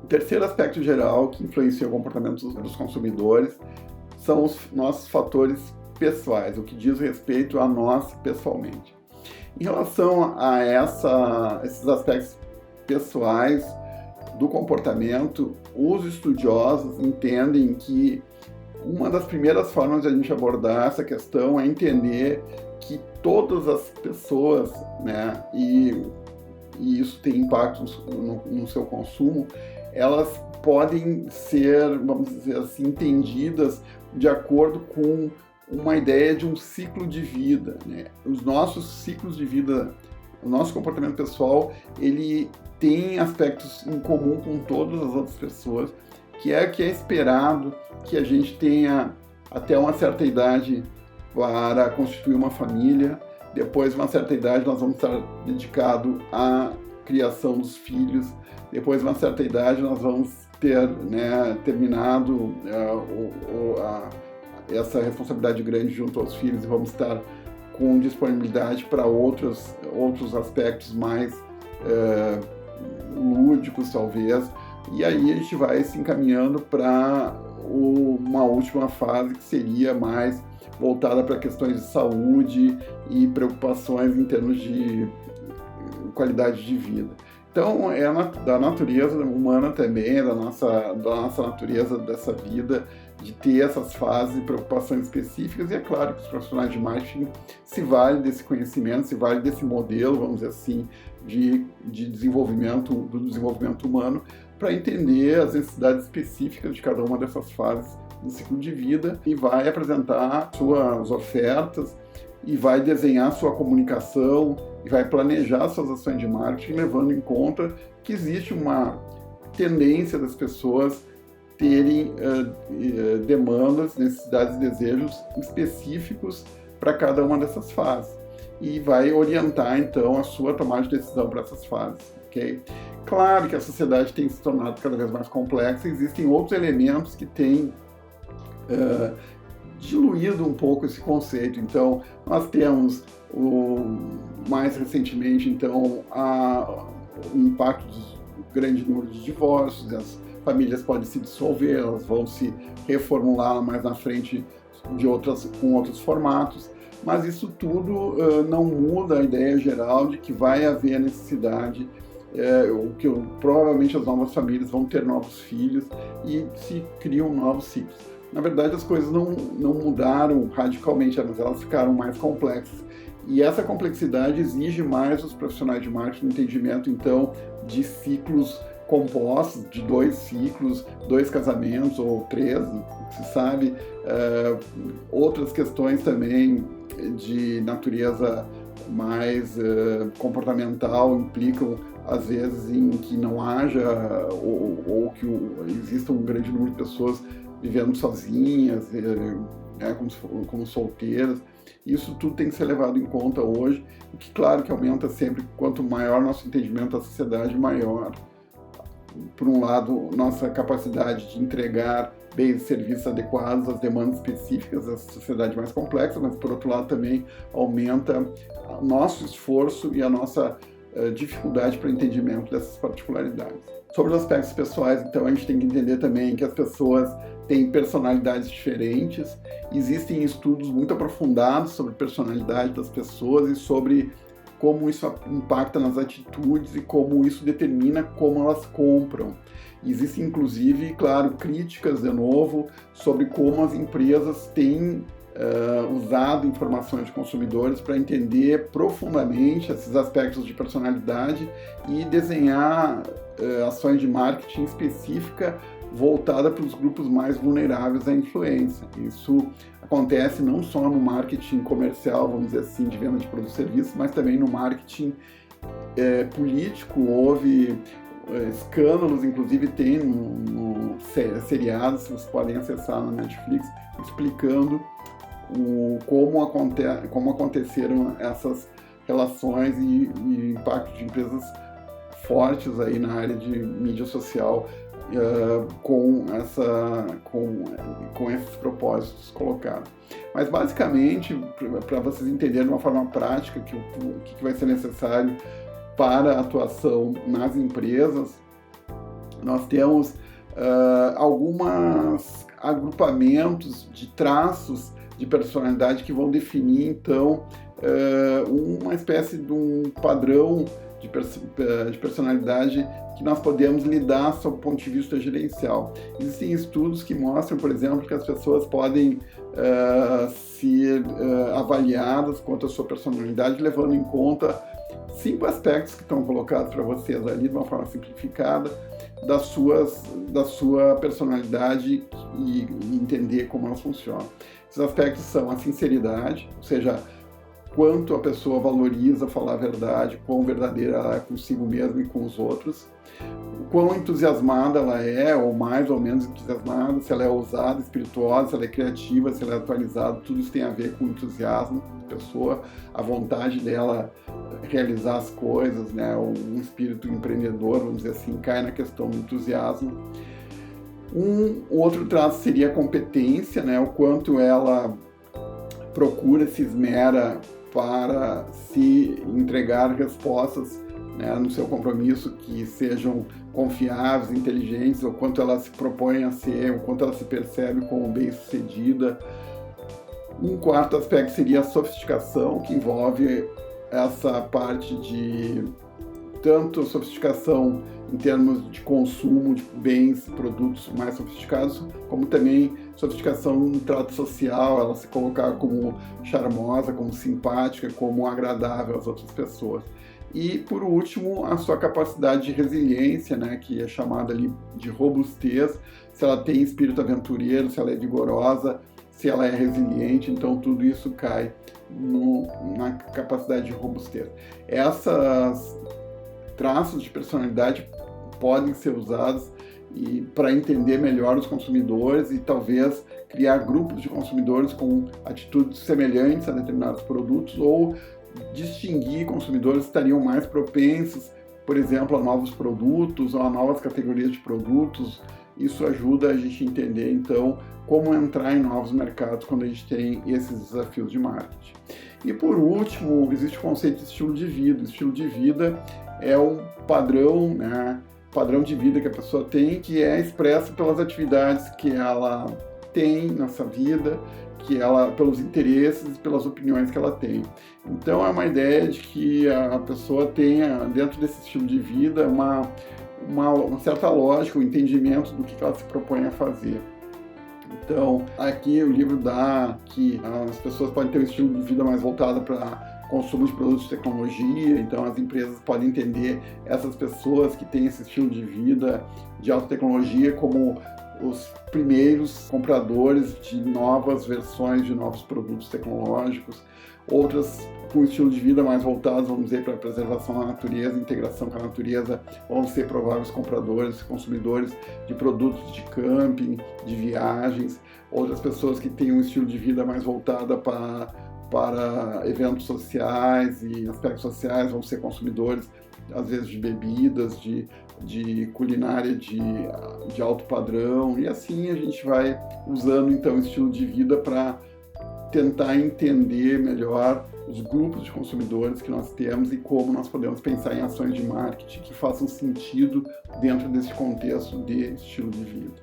O terceiro aspecto geral que influencia o comportamento dos consumidores são os nossos fatores pessoais, o que diz respeito a nós pessoalmente. Em relação a esses aspectos pessoais do comportamento, os estudiosos entendem que uma das primeiras formas de a gente abordar essa questão é entender que todas as pessoas, né, e isso tem impacto no seu consumo, elas podem ser, vamos dizer assim, entendidas de acordo com uma ideia de um ciclo de vida, né? Os nossos ciclos de vida, o nosso comportamento pessoal, ele tem aspectos em comum com todas as outras pessoas, que é esperado que a gente tenha até uma certa idade para constituir uma família. Depois de uma certa idade nós vamos estar dedicados à criação dos filhos. Depois de uma certa idade nós vamos ter, né, terminado essa responsabilidade grande junto aos filhos e vamos estar com disponibilidade para outros aspectos mais lúdicos, talvez. E aí a gente vai se encaminhando para uma última fase que seria mais voltada para questões de saúde e preocupações em termos de qualidade de vida. Então, é da natureza humana também, da nossa natureza dessa vida, de ter essas fases e preocupações específicas, e é claro que os profissionais de marketing se valem desse conhecimento, se valem desse modelo, vamos dizer assim, de desenvolvimento humano, para entender as necessidades específicas de cada uma dessas fases do ciclo de vida, e vai apresentar suas ofertas, e vai desenhar sua comunicação, e vai planejar suas ações de marketing, levando em conta que existe uma tendência das pessoas terem demandas, necessidades e desejos específicos para cada uma dessas fases. E vai orientar, então, a sua tomada de decisão para essas fases. Okay? Claro que a sociedade tem se tornado cada vez mais complexa, existem outros elementos que têm diluído um pouco esse conceito. Então, nós temos mais recentemente, então, o impacto do grande número de divórcios, as famílias podem se dissolver, elas vão se reformular mais na frente com outros formatos, mas isso tudo não muda a ideia geral de que vai haver a necessidade, provavelmente as novas famílias vão ter novos filhos e se criam novos ciclos. Na verdade, as coisas não mudaram radicalmente, mas elas ficaram mais complexas. E essa complexidade exige mais os profissionais de marketing, entendimento, então, de ciclos compostos, de 2 ciclos, 2 casamentos ou 3, se sabe. Outras questões também de natureza mais comportamental implicam, às vezes, em que não haja ou que exista um grande número de pessoas vivendo sozinhas, como solteiras. Isso tudo tem que ser levado em conta hoje, o que, claro, que aumenta sempre. Quanto maior nosso entendimento da sociedade, maior, por um lado, nossa capacidade de entregar bens e serviços adequados às demandas específicas dessa sociedade mais complexa, mas, por outro lado, também aumenta o nosso esforço e a nossa dificuldade para o entendimento dessas particularidades. Sobre os aspectos pessoais, então, a gente tem que entender também que as pessoas têm personalidades diferentes. Existem estudos muito aprofundados sobre a personalidade das pessoas e sobre como isso impacta nas atitudes e como isso determina como elas compram. Existem, inclusive, claro, críticas, de novo, sobre como as empresas têm usado informações de consumidores para entender profundamente esses aspectos de personalidade e desenhar ações de marketing específica voltada para os grupos mais vulneráveis à influência. Isso acontece não só no marketing comercial, vamos dizer assim, de venda de produtos e serviços, mas também no marketing político. Houve escândalos, inclusive tem no seriados, vocês podem acessar na Netflix, explicando como aconteceram essas relações e impacto de empresas fortes aí na área de mídia social com esses propósitos colocados. Mas, basicamente, para vocês entenderem de uma forma prática o que vai ser necessário para a atuação nas empresas, Nós temos alguns agrupamentos de traços de personalidade que vão definir, então, uma espécie de um padrão de personalidade que nós podemos lidar sob o ponto de vista gerencial. Existem estudos que mostram, por exemplo, que as pessoas podem ser avaliadas quanto à sua personalidade, levando em conta 5 aspectos que estão colocados para vocês ali de uma forma simplificada da sua personalidade e entender como ela funciona. Esses aspectos são a sinceridade, ou seja, quanto a pessoa valoriza falar a verdade, quão verdadeira ela é consigo mesma e com os outros, o quão entusiasmada ela é, ou mais ou menos entusiasmada, se ela é ousada, espirituosa, se ela é criativa, se ela é atualizada, tudo isso tem a ver com o entusiasmo da pessoa, a vontade dela realizar as coisas, né? Um espírito empreendedor, vamos dizer assim, cai na questão do entusiasmo. Um outro traço seria a competência, né? O quanto ela procura, se esmera para se entregar respostas, né, no seu compromisso que sejam confiáveis, inteligentes, o quanto ela se propõe a ser, o quanto ela se percebe como bem-sucedida. Um quarto aspecto seria a sofisticação, que envolve essa parte de tanto sofisticação em termos de consumo de bens, produtos mais sofisticados, como também sofisticação no trato social, ela se colocar como charmosa, como simpática, como agradável às outras pessoas. E, por último, a sua capacidade de resiliência, né, que é chamada ali de robustez, se ela tem espírito aventureiro, se ela é vigorosa, se ela é resiliente, então tudo isso cai na capacidade de robustez. Essas traços de personalidade podem ser usados para entender melhor os consumidores e talvez criar grupos de consumidores com atitudes semelhantes a determinados produtos ou distinguir consumidores que estariam mais propensos, por exemplo, a novos produtos ou a novas categorias de produtos. Isso ajuda a gente a entender, então, como entrar em novos mercados quando a gente tem esses desafios de marketing. E, por último, existe o conceito de estilo de vida. O estilo de vida é um padrão, né, padrão de vida que a pessoa tem, que é expresso pelas atividades que ela tem nessa vida, pelos interesses e pelas opiniões que ela tem. Então, é uma ideia de que a pessoa tenha, dentro desse estilo de vida, uma certa lógica, um entendimento do que ela se propõe a fazer. Então, aqui o livro dá que as pessoas podem ter um estilo de vida mais voltado para consumo de produtos de tecnologia, então as empresas podem entender essas pessoas que têm esse estilo de vida de alta tecnologia como os primeiros compradores de novas versões de novos produtos tecnológicos, outras com estilo de vida mais voltados, vamos dizer, para a preservação da natureza, integração com a natureza, vão ser prováveis compradores, consumidores de produtos de camping, de viagens, outras pessoas que têm um estilo de vida mais voltado para eventos sociais e aspectos sociais, vão ser consumidores, às vezes, de bebidas, de culinária de alto padrão, e assim a gente vai usando, então, o estilo de vida para tentar entender melhor os grupos de consumidores que nós temos e como nós podemos pensar em ações de marketing que façam sentido dentro desse contexto de estilo de vida.